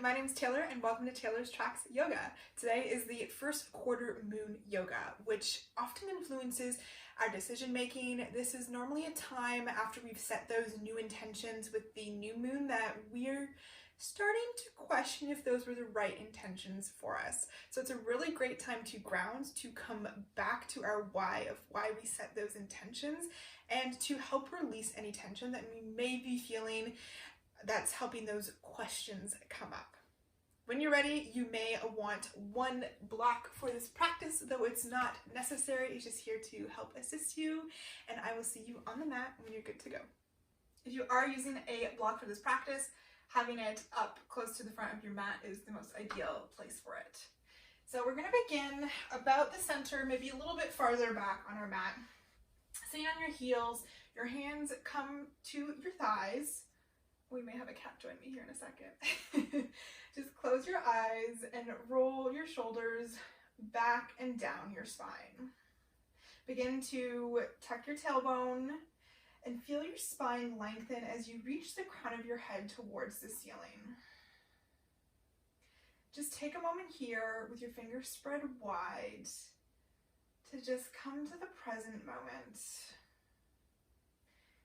my name's Taylor and welcome to Taylor's Tracks Yoga. Today is the first quarter moon yoga, which often influences our decision making. This is normally a time after we've set those new intentions with the new moon that we're starting to question if those were the right intentions for us. So it's a really great time to ground, to come back to our why of why we set those intentions, and to help release any tension that we may be feeling that's helping those questions come up. When you're ready, you may want one block for this practice, though it's not necessary. It's just here to help assist you, and I will see you on the mat when you're good to go. If you are using a block for this practice, having it up close to the front of your mat is the most ideal place for it. So we're going to begin about the center, maybe a little bit farther back on our mat. Sitting on your heels, your hands come to your thighs. We may have a cat join me here in a second. Just close your eyes and roll your shoulders back and down your spine. Begin to tuck your tailbone and feel your spine lengthen as you reach the crown of your head towards the ceiling. Just take a moment here with your fingers spread wide to just come to the present moment.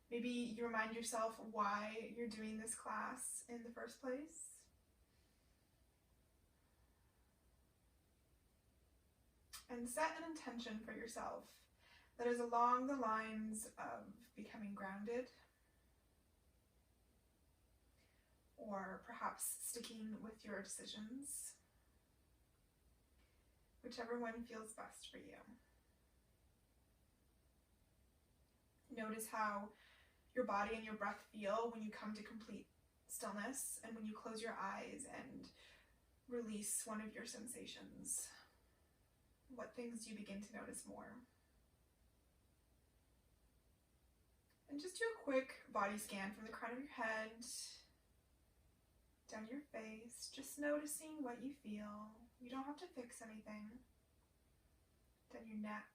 Maybe you remind yourself why you're doing this class in the first place. And set an intention for yourself that is along the lines of becoming grounded, or perhaps sticking with your decisions, whichever one feels best for you. Notice how your body and your breath feel when you come to complete stillness and when you close your eyes and release one of your sensations. What things do you begin to notice more? And just do a quick body scan from the crown of your head down your face, just noticing what you feel. You don't have to fix anything. Down your neck,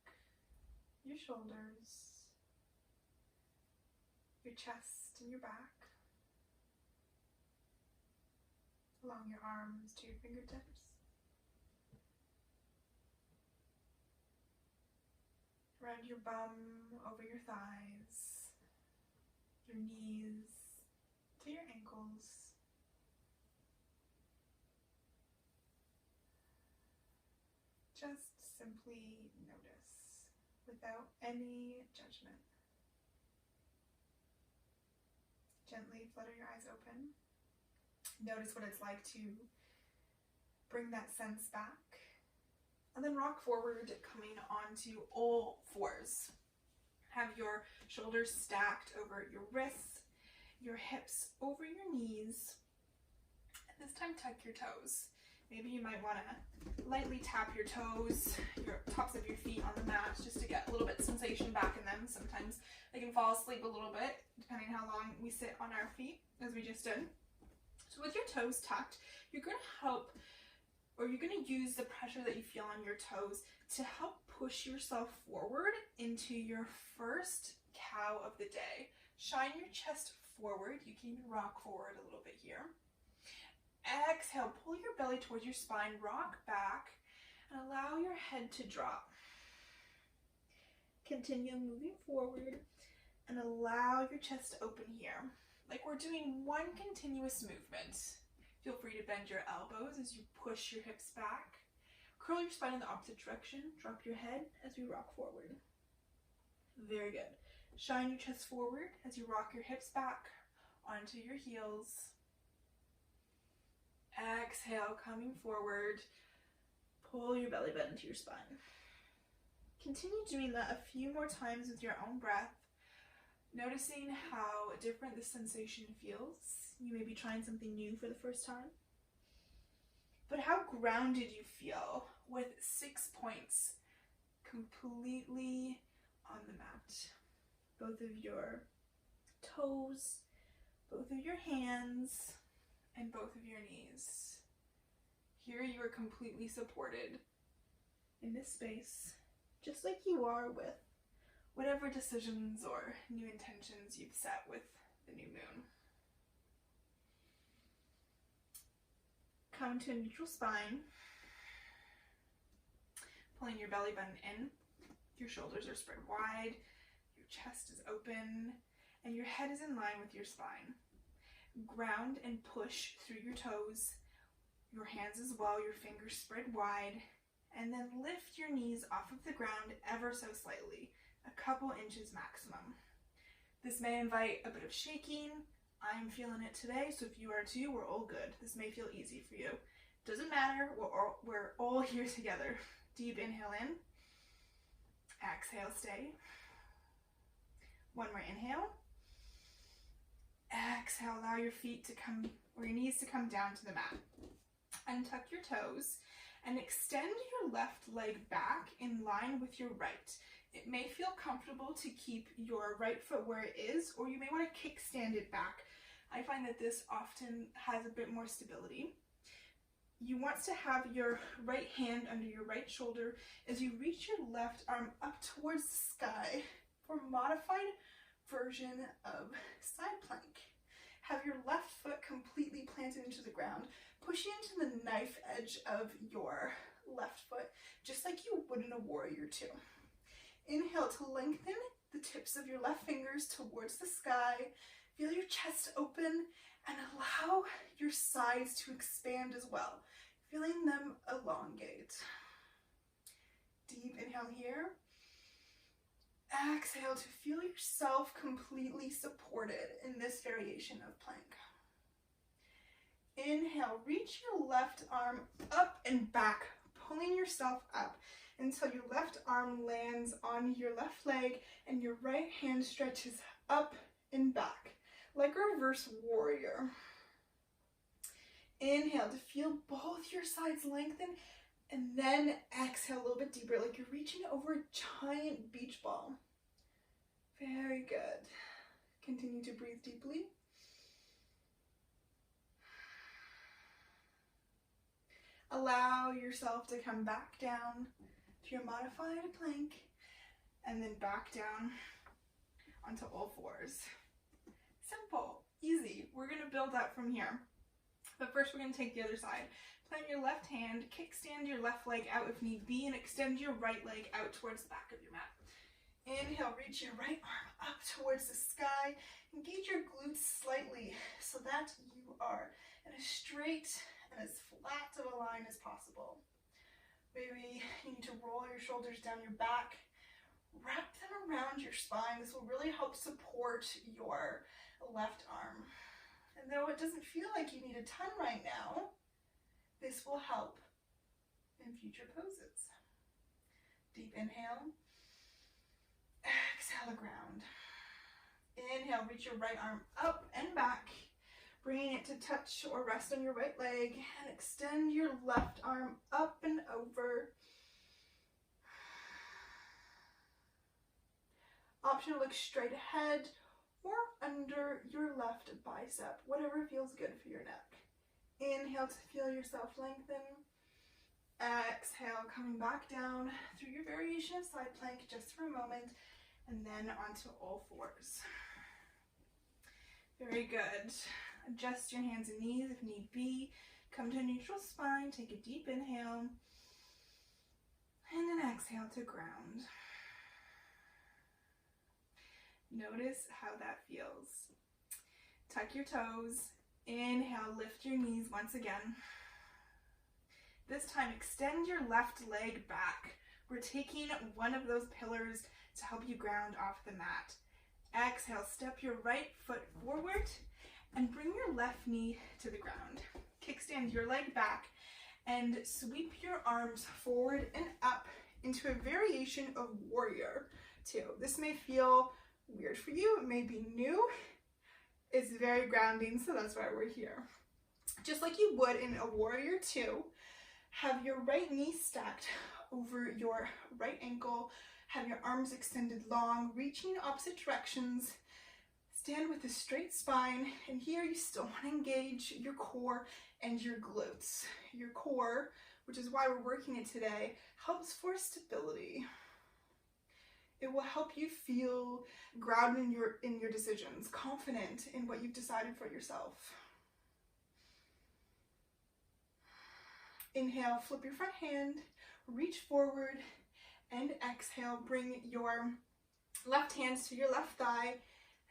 your shoulders, your chest and your back, along your arms to your fingertips, around your bum, over your thighs, your knees, to your ankles. Just simply notice without any judgment. Gently flutter your eyes open. Notice what it's like to bring that sense back. And then rock forward, coming onto all fours. Have your shoulders stacked over your wrists, your hips over your knees. And this time tuck your toes. Maybe you might want to lightly tap your toes, your tops of your feet on the mat, just to get a little bit of sensation back in them. Sometimes they can fall asleep a little bit, depending on how long we sit on our feet, as we just did. So with your toes tucked, you're going to use the pressure that you feel on your toes to help push yourself forward into your first cow of the day. Shine your chest forward. You can even rock forward a little bit here. Exhale, pull your belly towards your spine, rock back, and allow your head to drop. Continue moving forward and allow your chest to open here. Like we're doing one continuous movement. Feel free to bend your elbows as you push your hips back. Curl your spine in the opposite direction. Drop your head as we rock forward. Very good. Shine your chest forward as you rock your hips back onto your heels. Exhale, coming forward. Pull your belly button to your spine. Continue doing that a few more times with your own breath, noticing how different the sensation feels. You may be trying something new for the first time. But how grounded you feel with 6 points completely on the mat. Both of your toes, both of your hands, and both of your knees. Here you are completely supported in this space, just like you are with whatever decisions or new intentions you've set with the new moon. come to a neutral spine, pulling your belly button in. Your shoulders are spread wide, your chest is open, and your head is in line with your spine. Ground and push through your toes, your hands as well, your fingers spread wide, and then lift your knees off of the ground ever so slightly, a couple inches maximum. This may invite a bit of shaking. I'm feeling it today, so if you are too, we're all good. This may feel easy for you. Doesn't matter, we're all here together. Deep inhale in, exhale, stay. One more inhale. Exhale, allow your feet to come, or your knees to come down to the mat. Untuck your toes and extend your left leg back in line with your right. It may feel comfortable to keep your right foot where it is, or you may want to kickstand it back. I find that this often has a bit more stability. You want to have your right hand under your right shoulder as you reach your left arm up towards the sky for a modified version of side plank. Have your left foot completely planted into the ground, pushing into the knife edge of your left foot, just like you would in a warrior two. Inhale to lengthen the tips of your left fingers towards the sky. Feel your chest open and allow your sides to expand as well, feeling them elongate. Deep inhale here. Exhale to feel yourself completely supported in this variation of plank. Inhale, reach your left arm up and back, pulling yourself up until your left arm lands on your left leg and your right hand stretches up and back, like a reverse warrior. Inhale to feel both your sides lengthen, and then exhale a little bit deeper, like you're reaching over a giant beach ball. Very good. Continue to breathe deeply. Allow yourself to come back down to your modified plank, and then back down onto all fours. Simple, easy. We're going to build up from here. But first we're going to take the other side. Plant your left hand, kickstand your left leg out if need be, and extend your right leg out towards the back of your mat. Inhale, reach your right arm up towards the sky. Engage your glutes slightly so that you are in a straight and as flat of a line as possible. Maybe you need to roll your shoulders down your back, wrap them around your spine. This will really help support your left arm. And though it doesn't feel like you need a ton right now, this will help in future poses. Deep inhale. Exhale to ground. Inhale, reach your right arm up and back, bringing it to touch or rest on your right leg, and extend your left arm up and over. Option to look straight ahead or under your left bicep, whatever feels good for your neck. Inhale to feel yourself lengthen. Exhale, coming back down through your variation of side plank just for a moment, and then onto all fours. Very good. Adjust your hands and knees if need be. Come to a neutral spine, take a deep inhale, and then exhale to ground. Notice how that feels. Tuck your toes. Inhale, lift your knees once again. This time, extend your left leg back. We're taking one of those pillars to help you ground off the mat. Exhale, step your right foot forward and bring your left knee to the ground. Kickstand your leg back and sweep your arms forward and up into a variation of warrior two. This may feel weird for you, it may be new. It's very grounding, so that's why we're here. Just like you would in a warrior two, have your right knee stacked over your right ankle, have your arms extended long, reaching opposite directions. Stand with a straight spine, and here you still want to engage your core and your glutes. Your core, which is why we're working it today, helps for stability. It will help you feel grounded in your decisions, confident in what you've decided for yourself. Inhale, flip your front hand, reach forward, and exhale, bring your left hands to your left thigh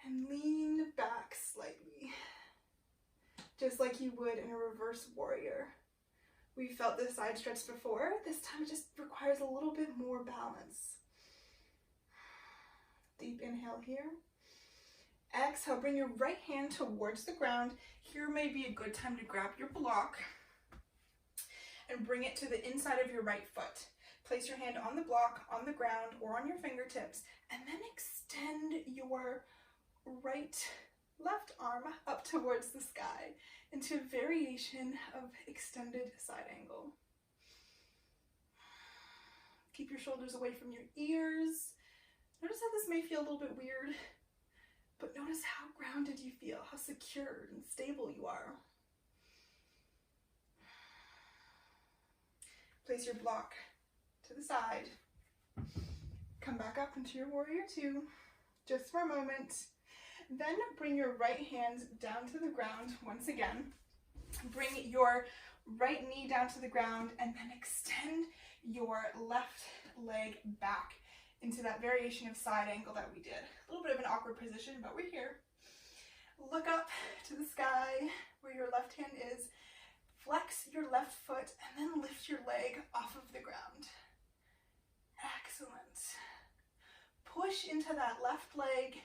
and lean back slightly, just like you would in a reverse warrior. We felt this side stretch before. This time it just requires a little bit more balance. Deep inhale here. Exhale, bring your right hand towards the ground. Here may be a good time to grab your block and bring it to the inside of your right foot. Place your hand on the block, on the ground, or on your fingertips, and then extend your left arm up towards the sky into a variation of extended side angle. Keep your shoulders away from your ears. Notice how this may feel a little bit weird, but notice how grounded you feel, how secure and stable you are. Place your block to the side. Come back up into your warrior two, just for a moment. Then bring your right hand down to the ground once again. Bring your right knee down to the ground and then extend your left leg back into that variation of side angle that we did. A little bit of an awkward position, but we're here. Look up to the sky where your left hand is. Flex your left foot and then lift your leg off of the ground. Excellent. Push into that left leg.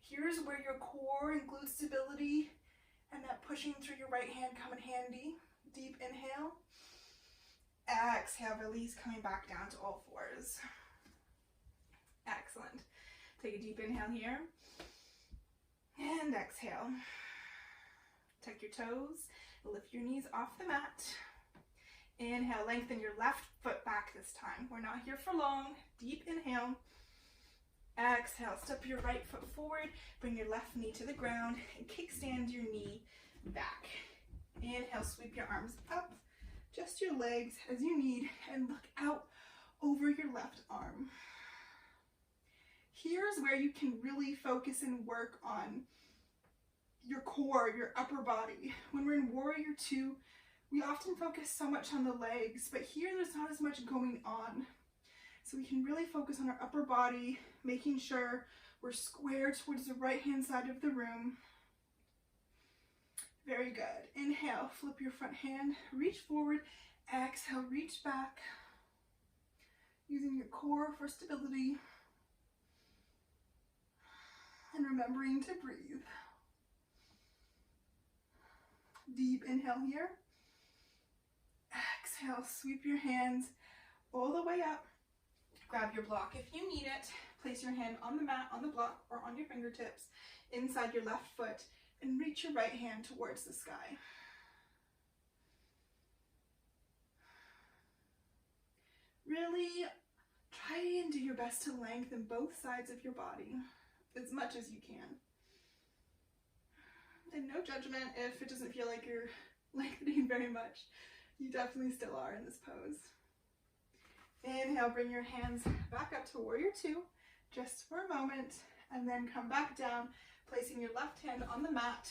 Here's where your core and glute stability and that pushing through your right hand come in handy. Deep inhale. Exhale, release, coming back down to all fours. Excellent. Take a deep inhale here. And exhale. Tuck your toes. Lift your knees off the mat. Inhale, lengthen your left foot back this time. We're not here for long. Deep inhale. Exhale, step your right foot forward. Bring your left knee to the ground and kickstand your knee back. Inhale, sweep your arms up. Just your legs as you need and look out over your left arm. Here's where you can really focus and work on your core, your upper body. When we're in warrior two, we often focus so much on the legs, but here there's not as much going on. So we can really focus on our upper body, making sure we're square towards the right-hand side of the room. Very good. Inhale, flip your front hand, reach forward. Exhale, reach back. Using your core for stability. And remembering to breathe. Deep inhale here. Exhale, sweep your hands all the way up. Grab your block if you need it. Place your hand on the mat, on the block, or on your fingertips inside your left foot and reach your right hand towards the sky. Really try and do your best to lengthen both sides of your body as much as you can. And no judgment if it doesn't feel like you're lengthening very much. You definitely still are in this pose. Inhale, bring your hands back up to warrior two, just for a moment, and then come back down, placing your left hand on the mat,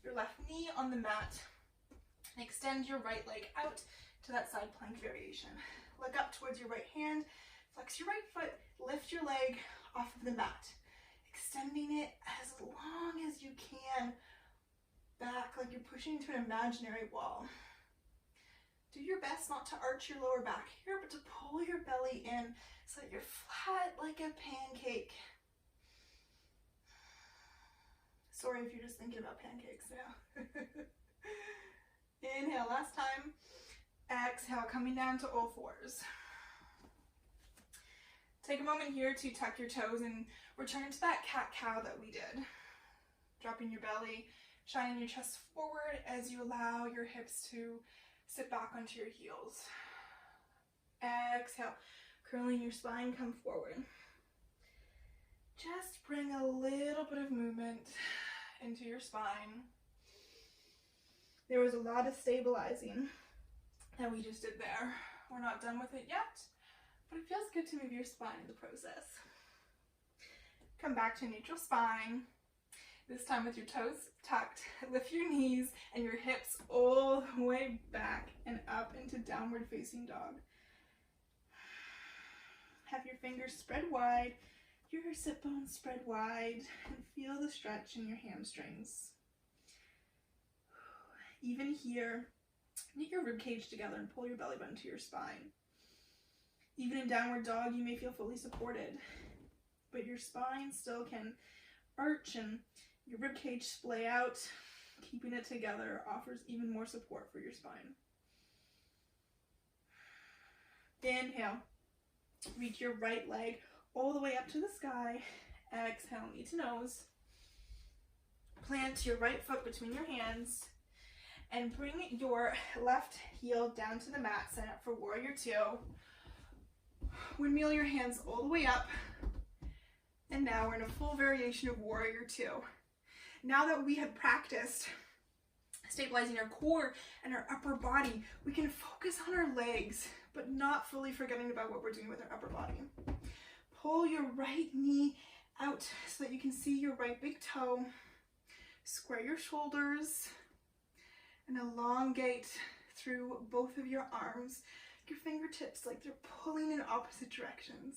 your left knee on the mat, and extend your right leg out to that side plank variation. Look up towards your right hand, flex your right foot, lift your leg off of the mat, extending it as long as you can back, like you're pushing to an imaginary wall. Do your best not to arch your lower back here, but to pull your belly in so that you're flat like a pancake. Sorry if you're just thinking about pancakes now. Inhale, last time. Exhale, coming down to all fours. Take a moment here to tuck your toes and return to that cat-cow that we did. Dropping your belly, shining your chest forward as you allow your hips to sit back onto your heels. Exhale, curling your spine, come forward. Just bring a little bit of movement into your spine. There was a lot of stabilizing that we just did there. We're not done with it yet, but it feels good to move your spine in the process. Come back to neutral spine. This time with your toes tucked, lift your knees and your hips all the way back and up up into downward facing dog. Have your fingers spread wide, your sit bones spread wide, and feel the stretch in your hamstrings. Even here, knit your rib cage together and pull your belly button to your spine. Even in downward dog, you may feel fully supported, but your spine still can arch and your rib cage splay out. Keeping it together offers even more support for your spine. Inhale, reach your right leg all the way up to the sky. Exhale, knee to nose. Plant your right foot between your hands and bring your left heel down to the mat. Sign up for warrior two. Windmill your hands all the way up. And now we're in a full variation of warrior two. Now that we have practiced stabilizing our core and our upper body, we can focus on our legs, but not fully forgetting about what we're doing with our upper body. Pull your right knee out so that you can see your right big toe. Square your shoulders and elongate through both of your arms, your fingertips like they're pulling in opposite directions.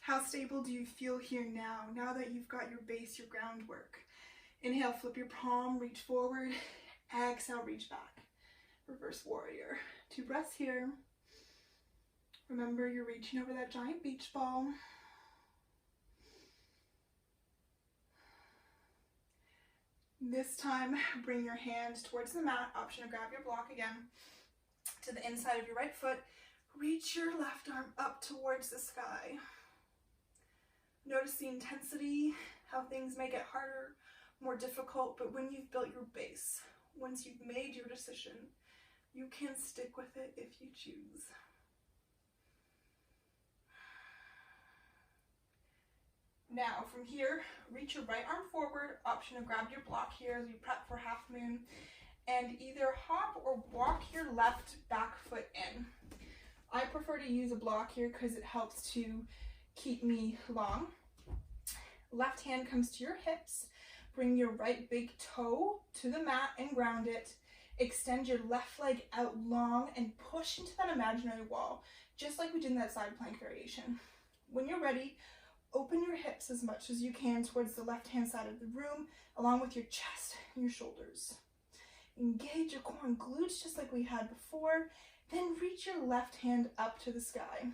How stable do you feel here now that you've got your base, your groundwork? Inhale, flip your palm, reach forward. Exhale, reach back. Reverse warrior. 2 breaths here. Remember, you're reaching over that giant beach ball. This time, bring your hand towards the mat. Option to grab your block again to the inside of your right foot. Reach your left arm up towards the sky. Notice the intensity, how things may get harder, more difficult, but when you've built your base, once you've made your decision, you can stick with it if you choose. Now, from here, reach your right arm forward. Option to grab your block here as you prep for half moon, and either hop or walk your left back foot in. I prefer to use a block here because it helps to keep me long. Left hand comes to your hips. Bring your right big toe to the mat and ground it. Extend your left leg out long and push into that imaginary wall, just like we did in that side plank variation. When you're ready, open your hips as much as you can towards the left-hand side of the room, along with your chest and your shoulders. Engage your core and glutes just like we had before. Then reach your left hand up to the sky.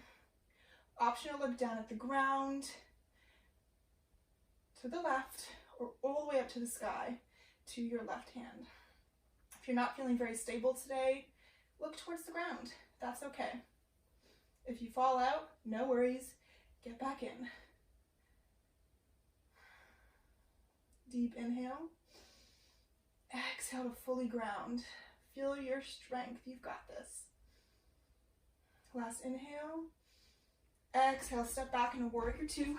Option to look down at the ground, to the left, or all the way up to the sky to your left hand. If you're not feeling very stable today, look towards the ground. That's okay. If you fall out, no worries. Get back in. Deep inhale. Exhale to fully ground. Feel your strength. You've got this. Last inhale. Exhale, step back into warrior two.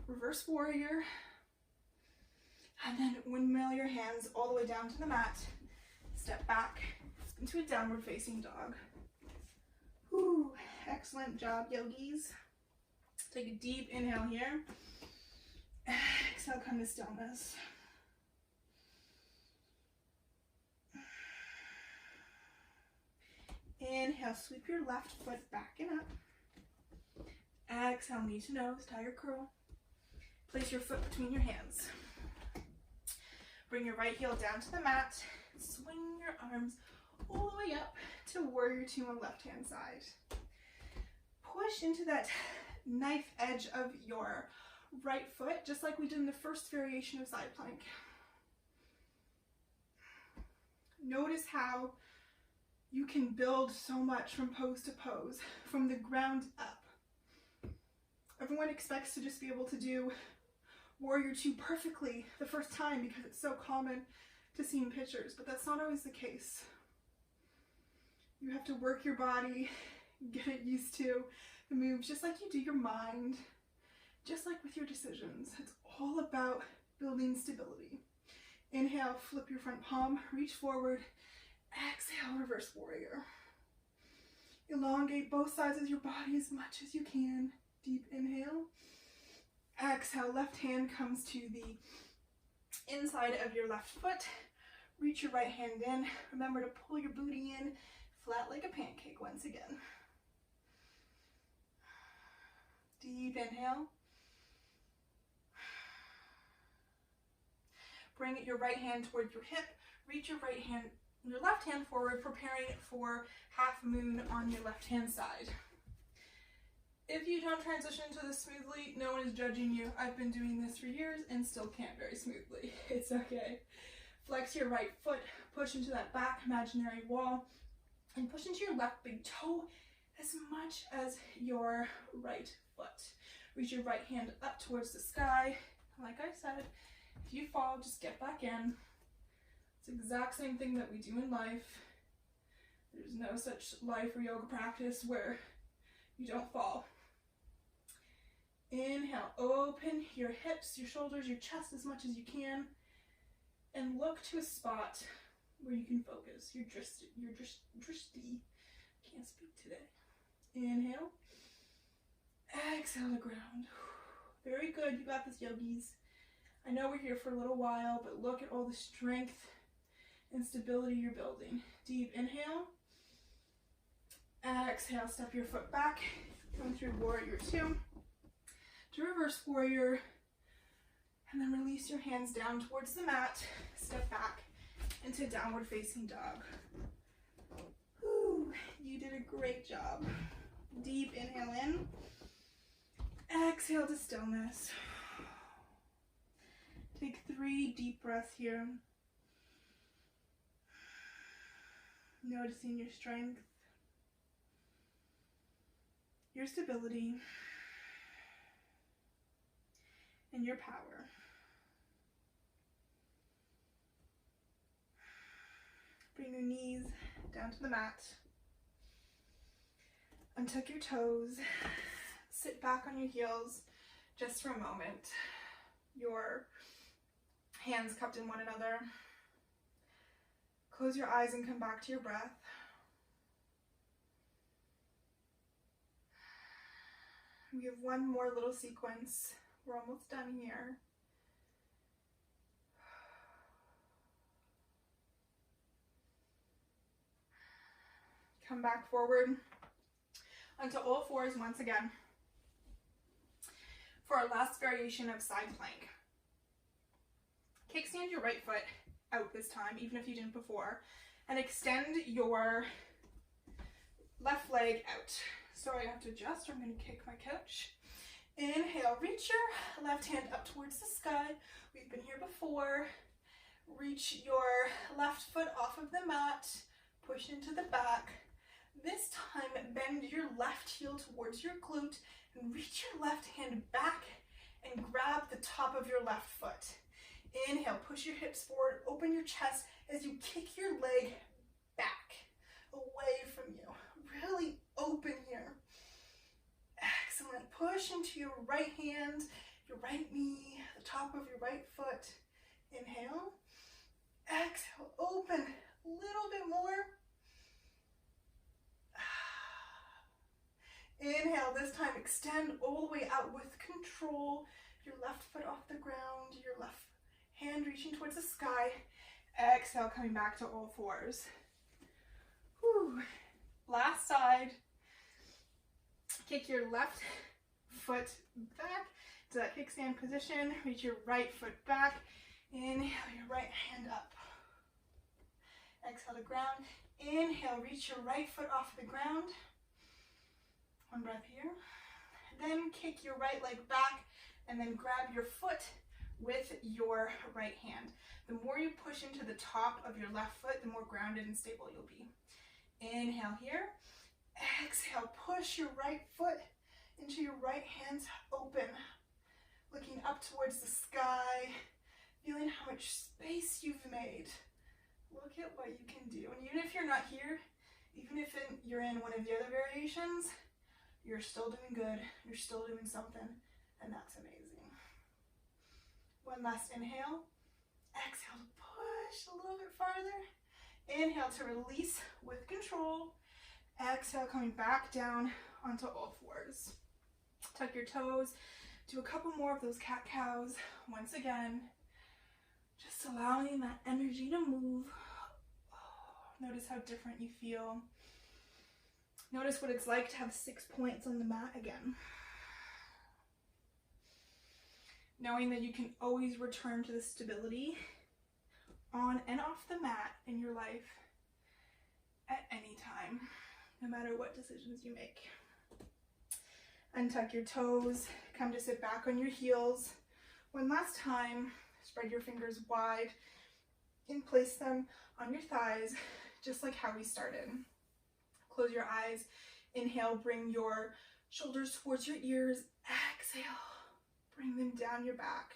Reverse warrior. And then windmill your hands all the way down to the mat. Step back into a downward facing dog. Whew, excellent job, yogis. Take a deep inhale here. Exhale, come to stillness. Inhale, sweep your left foot back and up. Exhale, knee to nose, tiger curl. Place your foot between your hands. Bring your right heel down to the mat. Swing your arms all the way up to warrior two on the left hand side. Push into that knife edge of your right foot, just like we did in the first variation of side plank. Notice how you can build so much from pose to pose, from the ground up. Everyone expects to just be able to do warrior two perfectly the first time because it's so common to see in pictures, but that's not always the case. You have to work your body, get it used to the moves, just like you do your mind, just like with your decisions. It's all about building stability. Inhale, flip your front palm, reach forward. Exhale, reverse warrior. Elongate both sides of your body as much as you can. Deep inhale. Exhale, left hand comes to the inside of your left foot. Reach your right hand in. Remember to pull your booty in, flat like a pancake once again. Deep inhale. Bring your right hand towards your hip. Reach your left hand forward, preparing for half moon on your left hand side. If you don't transition to this smoothly, no one is judging you. I've been doing this for years and still can't very smoothly. It's okay. Flex your right foot, push into that back imaginary wall, and push into your left big toe as much as your right foot. Reach your right hand up towards the sky. Like I said, if you fall, just get back in. It's the exact same thing that we do in life. There's no such life or yoga practice where you don't fall. Inhale, open your hips, your shoulders, your chest as much as you can, and look to a spot where you can focus. Your drishti. Can't speak today. Inhale. Exhale to ground. Very good. You got this, yogis. I know we're here for a little while, but look at all the strength and stability you're building. Deep inhale. Exhale, step your foot back. Come through warrior two to reverse warrior. And then release your hands down towards the mat. Step back into downward facing dog. Whew, you did a great job. Deep inhale in. Exhale to stillness. Take 3 deep breaths here. Noticing your strength, your stability, and your power. Bring your knees down to the mat. Untuck your toes. Sit back on your heels just for a moment. Your hands cupped in one another. Close your eyes and come back to your breath. We have one more little sequence. We're almost done here. Come back forward onto all fours once again for our last variation of side plank. Kickstand your right foot out this time, even if you didn't before, and extend your left leg out. Sorry, I have to adjust, or I'm going to kick my couch. Inhale, reach your left hand up towards the sky. We've been here before. Reach your left foot off of the mat, push into the back. This time, bend your left heel towards your glute and reach your left hand back and grab the top of your left foot. Inhale, push your hips forward, open your chest as you kick your leg back, away from you. Really open here. Excellent. Push into your right hand, your right knee, the top of your right foot. Inhale. Exhale, open a little bit more. Inhale, this time extend all the way out with control. Your left foot off the ground, your left hand reaching towards the sky. Exhale, coming back to all fours. Whew. Last side. Kick your left foot back to that kickstand position. Reach your right foot back. Inhale, your right hand up. Exhale to ground. Inhale, reach your right foot off the ground. One breath here. Then kick your right leg back and then grab your foot with your right hand. The more you push into the top of your left foot, the more grounded and stable you'll be. Inhale here. Exhale, push your right foot into your right hand open. Looking up towards the sky, feeling how much space you've made. Look at what you can do. And even if you're not here, even if you're in one of the other variations, you're still doing good. You're still doing something, and that's amazing. One last inhale. Exhale to push a little bit farther. Inhale to release with control. Exhale, coming back down onto all fours. Tuck your toes. Do a couple more of those cat-cows. Once again, Just allowing that energy to move. Notice how different you feel. Notice what it's like to have 6 points on the mat again. Knowing that you can always return to the stability on and off the mat in your life at any time, no matter what decisions you make. Untuck your toes, come to sit back on your heels. One last time, spread your fingers wide and place them on your thighs, just like how we started. Close your eyes, inhale, bring your shoulders towards your ears, exhale, bring them down your back.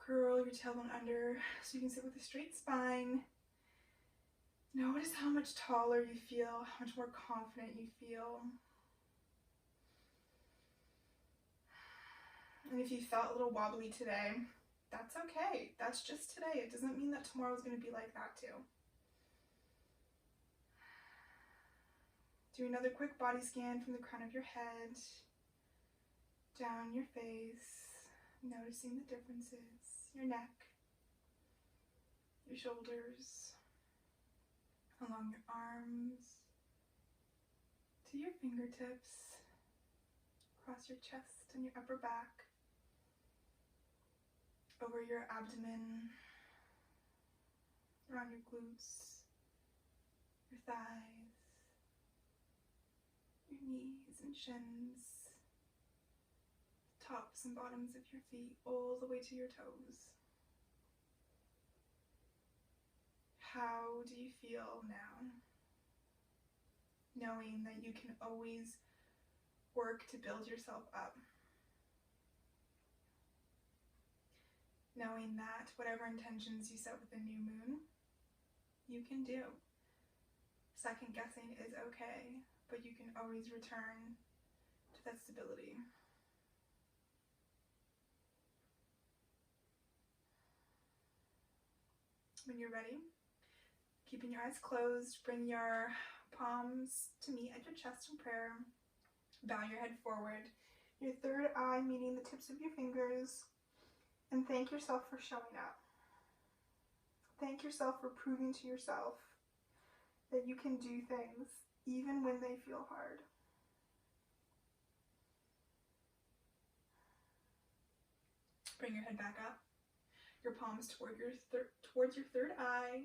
Curl your tailbone under so you can sit with a straight spine. Notice how much taller you feel, how much more confident you feel. And if you felt a little wobbly today, that's okay. That's just today. It doesn't mean that tomorrow's going to be like that too. Do another quick body scan from the crown of your head, down your face, noticing the differences, your neck, your shoulders, along your arms, to your fingertips, across your chest and your upper back, over your abdomen, around your glutes, your thighs, your knees and shins, tops and bottoms of your feet, all the way to your toes. How do you feel now? Knowing that you can always work to build yourself up. Knowing that whatever intentions you set with the new moon, you can do. Second guessing is okay, but you can always return to that stability. When you're ready, keeping your eyes closed, bring your palms to meet at your chest in prayer. Bow your head forward, your third eye meeting the tips of your fingers, and thank yourself for showing up. Thank yourself for proving to yourself that you can do things even when they feel hard. Bring your head back up, your palms towards your third eye.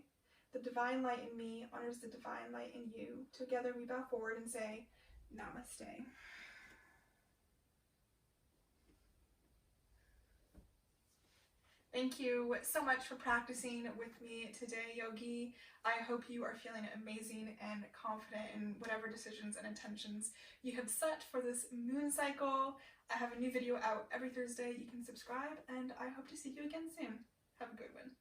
The divine light in me honors the divine light in you. Together we bow forward and say, Namaste. Thank you so much for practicing with me today, Yogi. I hope you are feeling amazing and confident in whatever decisions and intentions you have set for this moon cycle. I have a new video out every Thursday. You can subscribe, and I hope to see you again soon. Have a good one.